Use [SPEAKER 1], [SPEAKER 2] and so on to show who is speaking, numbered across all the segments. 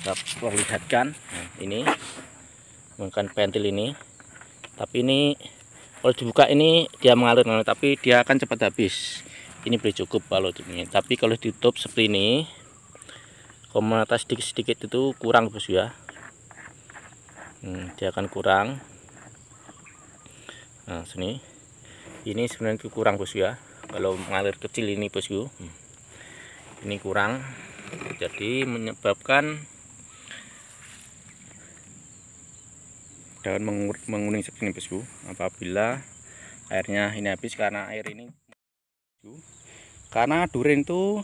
[SPEAKER 1] Saya perlihatkan ini menggunakan pentil ini, tapi ini kalau dibuka ini dia mengalir, tapi dia akan cepat habis. Ini boleh cukup kalau ini, tapi kalau ditutup seperti ini, komunitas sedikit-sedikit itu kurang bosku ya. Dia akan kurang. Nah sini, ini sebenarnya kurang bosku ya. Kalau mengalir kecil ini bosku, ini kurang, jadi menyebabkan daun menguning seperti ini bosku. Apabila airnya ini habis, karena air ini karena duren itu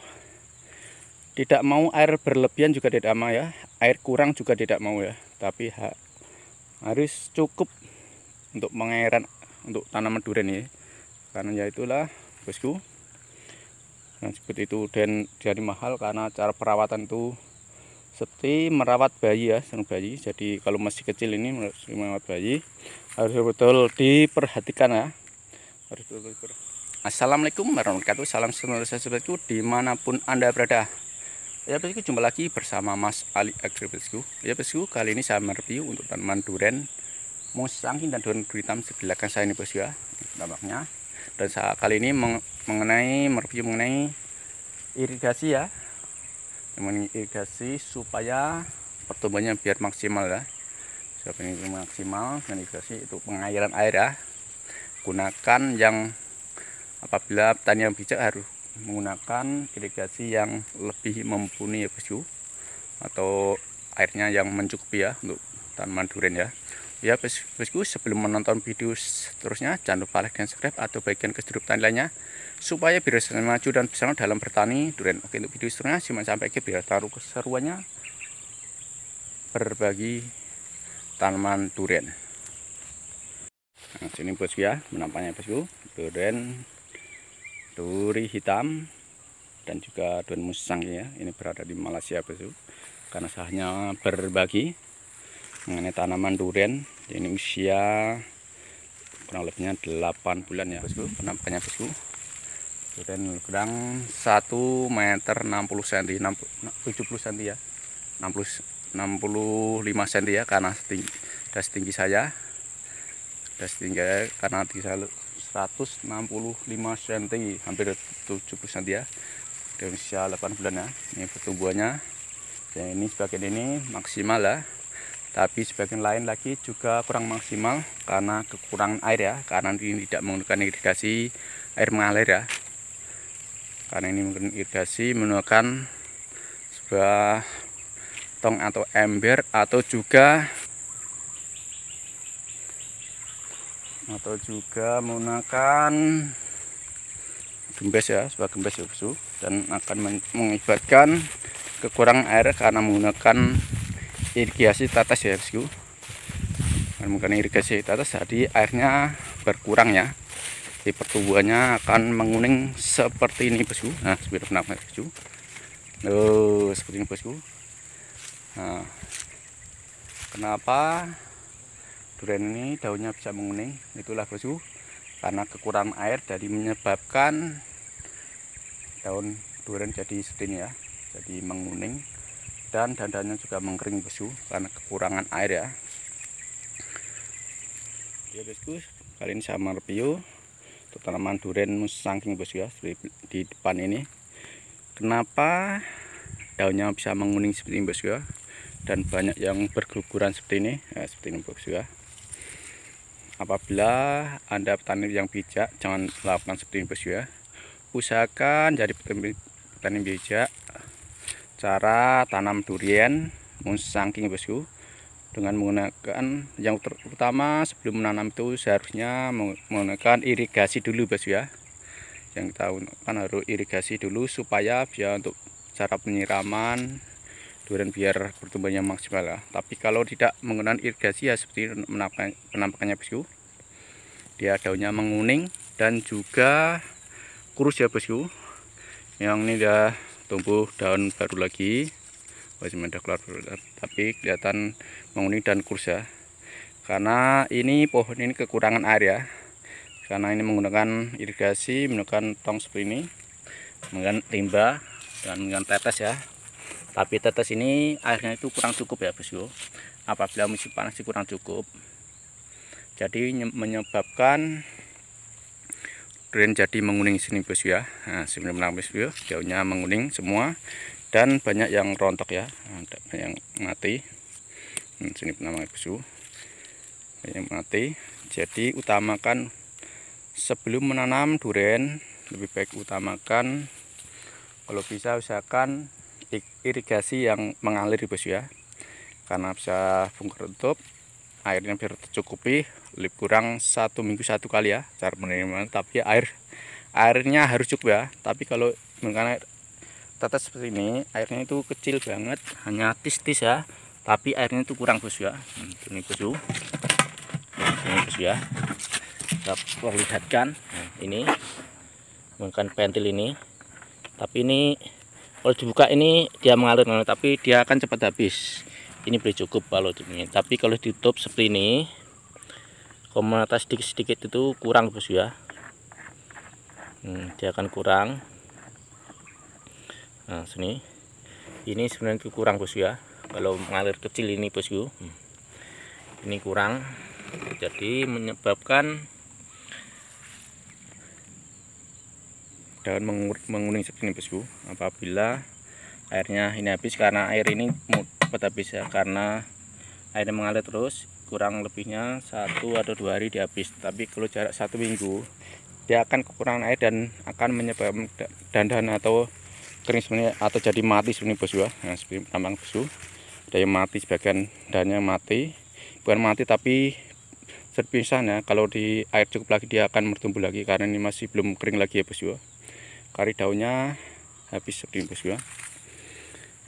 [SPEAKER 1] tidak mau air berlebihan, juga tidak mau ya, air kurang juga tidak mau ya, tapi harus cukup untuk pengairan untuk tanaman duren ini. Karena ya itulah bosku, nah seperti itu. Dan jadi mahal karena cara perawatan itu seperti merawat bayi ya, sang bayi. Jadi kalau masih kecil ini merawat bayi harus betul diperhatikan ya, harus betul. Assalamualaikum warahmatullahi wabarakatuh. Salam sahabatku dimanapun Anda berada. Ya bosku, jumpa lagi bersama Mas Ali Agri bosku. Ya bosku, kali ini saya mereview untuk tanaman duren musangking dan duren hitam di belakang saya ini bosku ya, tampaknya. Dan saya kali ini mereview mengenai irigasi ya, irigasi supaya pertumbuhannya biar maksimal ya. Siapa ini maksimal dengan irigasi itu pengairan air ya. Gunakan yang, apabila petani yang bijak harus menggunakan irigasi yang lebih mumpuni ya bosku, atau airnya yang mencukupi ya untuk tanaman duren ya. Ya bosku, sebelum menonton video seterusnya jangan lupa like dan subscribe atau bagian ke grup tani lainnya supaya biar semakin maju dan bersama dalam bertani duren. Oke, untuk video seterusnya simak sampai akhir biar taruh keseruannya berbagi tanaman duren. Nah, sini bosku ya, menampaknya bosku, duren duri hitam dan juga duren musang ya. Ini berada di Malaysia bosku. Karena saya hanya berbagi mengenai tanaman duren, ini usia kurang lebihnya 8 bulan ya bosku. Penampakannya bosku, duren kurang 1 meter 60 cm, 70 cm ya, 65 cm ya, karena setinggi saya, karena tinggi saya 165 cm, hampir 70 cm ya, dan usia 8 bulan ya. Ini pertumbuhannya ya, ini sebagian ini maksimal ya, tapi sebagian lain lagi juga kurang maksimal karena kekurangan air ya, karena ini tidak menggunakan irigasi air mengalir ya. Karena ini menggunakan irigasi menggunakan sebuah tong atau ember, atau juga menggunakan gembes ya, sebuah gembes ya bosku, dan akan mengakibatkan kekurangan air karena menggunakan irigasi tetes ya bosku. Menggunakan irigasi tetes jadi airnya berkurang ya, jadi pertumbuhannya akan menguning seperti ini bosku. Nah seperti apa bosku, seperti ini bosku. Nah, kenapa duren ini daunnya bisa menguning? Itulah bosku, karena kekurangan air dari menyebabkan daun duren jadi seperti ini ya, jadi menguning, dan daunnya juga mengering bosku karena kekurangan air ya. Ya bosku, kali ini saya mereview untuk tanaman duren musangking bosku ya, di depan ini. Kenapa daunnya bisa menguning seperti ini bosku ya, dan banyak yang berguguran seperti ini ya, seperti ini bosku ya. Apabila Anda petani yang bijak, jangan lakukan seperti ini bosku ya. Usahakan jadi petani bijak cara tanam durian musangking bosku, dengan menggunakan yang terutama sebelum menanam itu seharusnya menggunakan irigasi dulu bosku ya. Yang kita kan harus irigasi dulu supaya biar untuk cara penyiraman duren biar pertumbuhannya maksimal ya. Tapi kalau tidak menggunakan irigasi ya seperti penampakannya bosku, dia daunnya menguning dan juga kurus ya bosku. Yang ini udah tumbuh daun baru lagi, masih ada keluar, tapi kelihatan menguning dan kurus ya, karena ini pohon ini kekurangan air ya. Karena ini menggunakan irigasi, menggunakan tong seperti ini, menggunakan timba dan menggunakan tetes ya. Tapi tetes ini airnya itu kurang cukup ya bosku. Apabila musim panas kurang cukup, jadi menyebabkan durian jadi menguning sini bosku ya. Nah, sini bosku, daunnya menguning semua dan banyak yang rontok ya, banyak yang mati. Sini namanya bosku, banyak yang mati. Jadi utamakan sebelum menanam durian, lebih baik utamakan kalau bisa usahakan irigasi yang mengalir bosku ya, karena bisa bongkar tutup, airnya biar tercukupi, lebih kurang 1 minggu 1 kali ya cara penerimaan. Tapi airnya harus cukup ya. Tapi kalau menggunakan tetes seperti ini, airnya itu kecil banget, hanya tis-tis ya, tapi airnya itu kurang bosku ya. Ini bosku, ini bosku ya, kita perlihatkan. Ini menggunakan pentil ini, tapi ini kalau dibuka ini dia mengalir, tapi dia akan cepat habis. Ini boleh cukup kalau ini, tapi kalau ditutup seperti ini, komunitas sedikit-sedikit itu kurang bosku ya. Dia akan kurang. Nah sini, ini sebenarnya kurang bosku ya. Kalau mengalir kecil ini bosku, ini kurang, jadi menyebabkan daun menguning seperti ini bosku. Apabila airnya ini habis, karena air ini cepat habis ya, karena airnya mengalir terus, kurang lebihnya 1 atau 2 hari dia habis. Tapi kalau jarak 1 minggu, dia akan kekurangan air dan akan menyebabkan dandan atau kering sebenarnya, atau jadi mati sebenarnya bosku ya. Nah, seperti tambang bosku, ada yang mati, sebagian daunnya mati, bukan mati tapi terpisah ya. Kalau di air cukup lagi dia akan bertumbuh lagi, karena ini masih belum kering lagi ya bosku. Kari daunnya habis seperti ini bosku ya.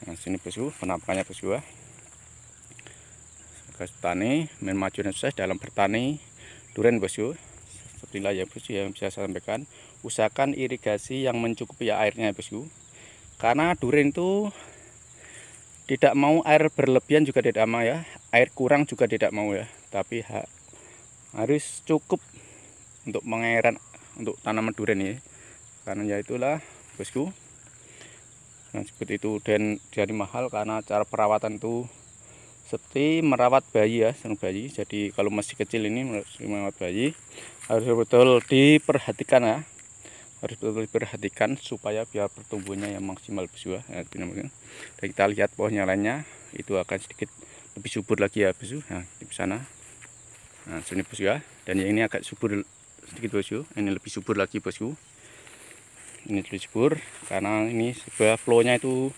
[SPEAKER 1] Nah sini bosku penampakannya bosku ya. Petani main maju dan sukses dalam bertani durian bosku. Seperti inilah ya bosku yang bisa saya sampaikan. Usahakan irigasi yang mencukupi ya airnya bosku, karena durian itu tidak mau air berlebihan juga tidak mau ya, air kurang juga tidak mau ya, tapi harus cukup untuk mengeran untuk tanaman durian ini. Karena ya itulah bosku, nah seperti itu, dan jadi mahal karena cara perawatan itu seperti merawat bayi ya, sang bayi. Jadi kalau masih kecil ini merawat bayi harus betul diperhatikan ya, harus betul diperhatikan supaya biar pertumbuhannya yang maksimal bosku ya. Dan kita lihat pohonnya lainnya itu akan sedikit lebih subur lagi ya bosku. Nah di sana, nah sini bosku ya, dan yang ini agak subur sedikit bosku, ini lebih subur lagi bosku. Ini lebih subur karena ini sebuah flow-nya itu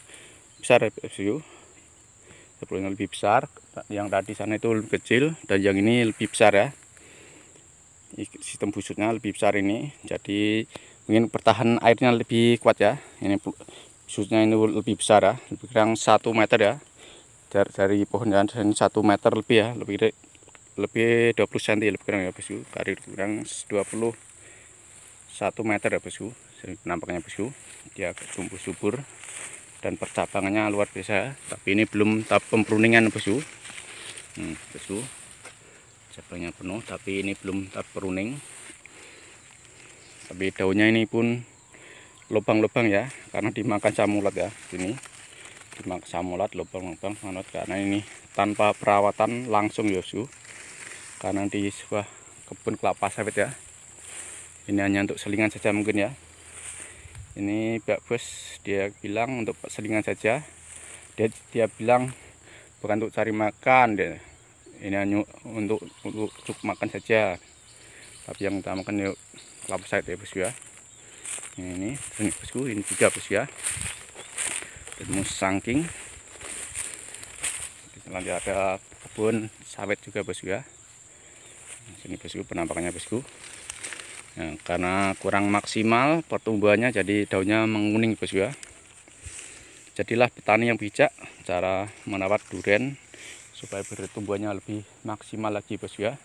[SPEAKER 1] besar ya bosku. Flow-nya lebih besar, yang tadi sana itu lebih kecil dan yang ini lebih besar ya. Sistem busuknya lebih besar ini, jadi mungkin pertahanan airnya lebih kuat ya. Ini busuknya ini lebih besar ya, lebih kurang 1 meter ya dari pohonnya, dan 1 meter lebih ya, lebih 20 cm lebih kurang ya bosku. Kari kurang 21 meter ya bosku. Nampaknya bosku, dia tumbuh subur dan percabangannya luar biasa. Tapi ini belum tahap pempruningan bosku. Bosku, cabangnya penuh, tapi ini belum tahap pruning. Tapi daunnya ini pun lubang-lubang ya, karena dimakan samulat ya. Ini dimakan samulat, lubang-lubang manut, karena ini tanpa perawatan langsung ya bosku. Karena di sebuah kebun kelapa sawit ya. Ini hanya untuk selingan saja mungkin ya. Ini Pak Bos dia bilang untuk selingan saja. Dia bilang bukan untuk cari makan deh. Ini hanya untuk cukup makan saja. Tapi yang utamakan yuk kelapa sawit ya bosku ya. Ini bosku, ini juga bosku ya. Dan musangking. Nanti ada kebun sawit juga bosku ya. Sini bosku penampakannya bosku. Nah, karena kurang maksimal pertumbuhannya, jadi daunnya menguning bosku ya. Jadilah petani yang bijak cara merawat durian supaya pertumbuhannya lebih maksimal lagi bosku ya.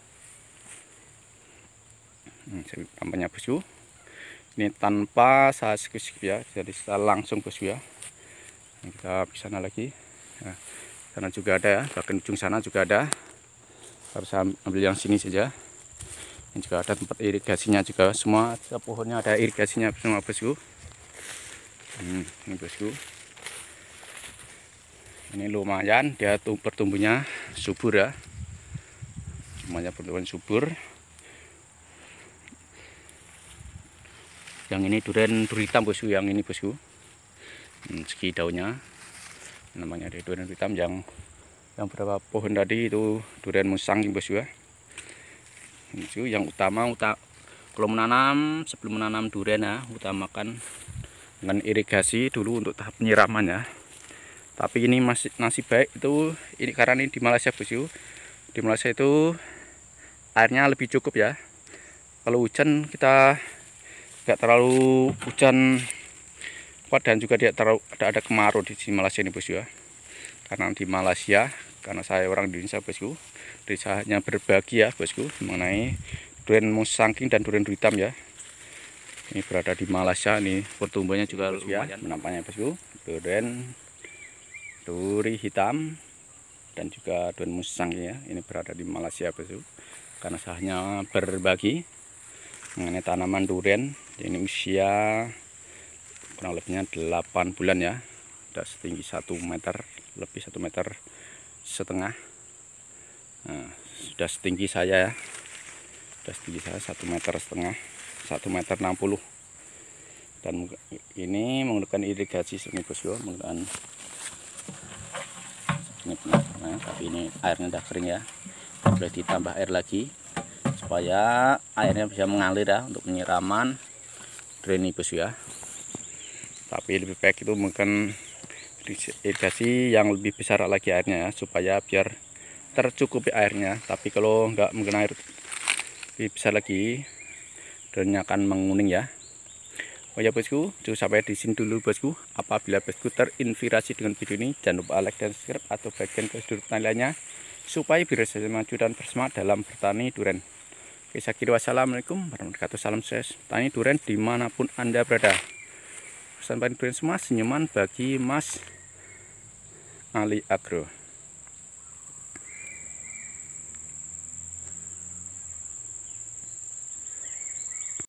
[SPEAKER 1] Tampaknya bosku, ini tanpa saya skip ya, jadi secara langsung bosku ya. Kita bisa lagi. Nah, sana juga ada ya, bahkan ujung sana juga ada. Harus ambil yang sini saja. Ini juga ada tempat irigasinya juga, semua pohonnya ada irigasinya semua bosku. Ini bosku. Ini lumayan dia bertumbuhnya subur ya, lumayan bertumbuhan subur. Yang ini durian hitam bosku, yang ini bosku. Segi daunnya namanya durian hitam. Yang berapa pohon tadi itu durian musangking bosku ya. Ini yang utama kalau menanam, sebelum menanam durian ya, utamakan dengan irigasi dulu untuk tahap penyiraman ya. Tapi ini masih baik itu, ini karena ini di Malaysia bosku. Di Malaysia itu airnya lebih cukup ya. Kalau hujan kita nggak terlalu hujan kuat, dan juga tidak terlalu ada kemarau di Malaysia ini bosku ya. Karena di Malaysia, karena saya orang Indonesia bosku, saya hanya berbagi ya bosku mengenai durian musangking dan durian hitam ya. Ini berada di Malaysia, ini pertumbuhannya juga lumayan menampaknya bosku. Duri hitam dan juga durian musangking ya, ini berada di Malaysia bosku. Karena saya hanya berbagi mengenai tanaman durian. Ini usia kurang lebihnya 8 bulan ya, sudah setinggi 1 meter lebih, 1,5 meter. Nah, sudah setinggi saya ya, sudah setinggi saya 1,5 meter, 1,60 meter. Dan ini menggunakan irigasi sini bosku, menggunakan ini nah, tapi ini airnya udah kering ya, boleh ditambah air lagi supaya airnya bisa mengalir ya untuk penyiraman durian ini bosku ya. Tapi lebih baik itu mungkin irigasi yang lebih besar lagi airnya ya, supaya biar tercukupi airnya. Tapi kalau nggak mungkin air lebih besar lagi, duriannya akan menguning ya. Oh ya bosku, cukup sampai di sini dulu bosku. Apabila bosku terinspirasi dengan video ini, jangan lupa like dan subscribe atau bagian ke sudut lainnya, supaya biar saya maju dan bersemangat dalam bertani durian. Oke, saya kira wassalamualaikum warahmatullahi wabarakatuh. Salam sukses tani durian dimanapun Anda berada. Pesan paling durian semua, senyuman bagi Mas Ali Agro.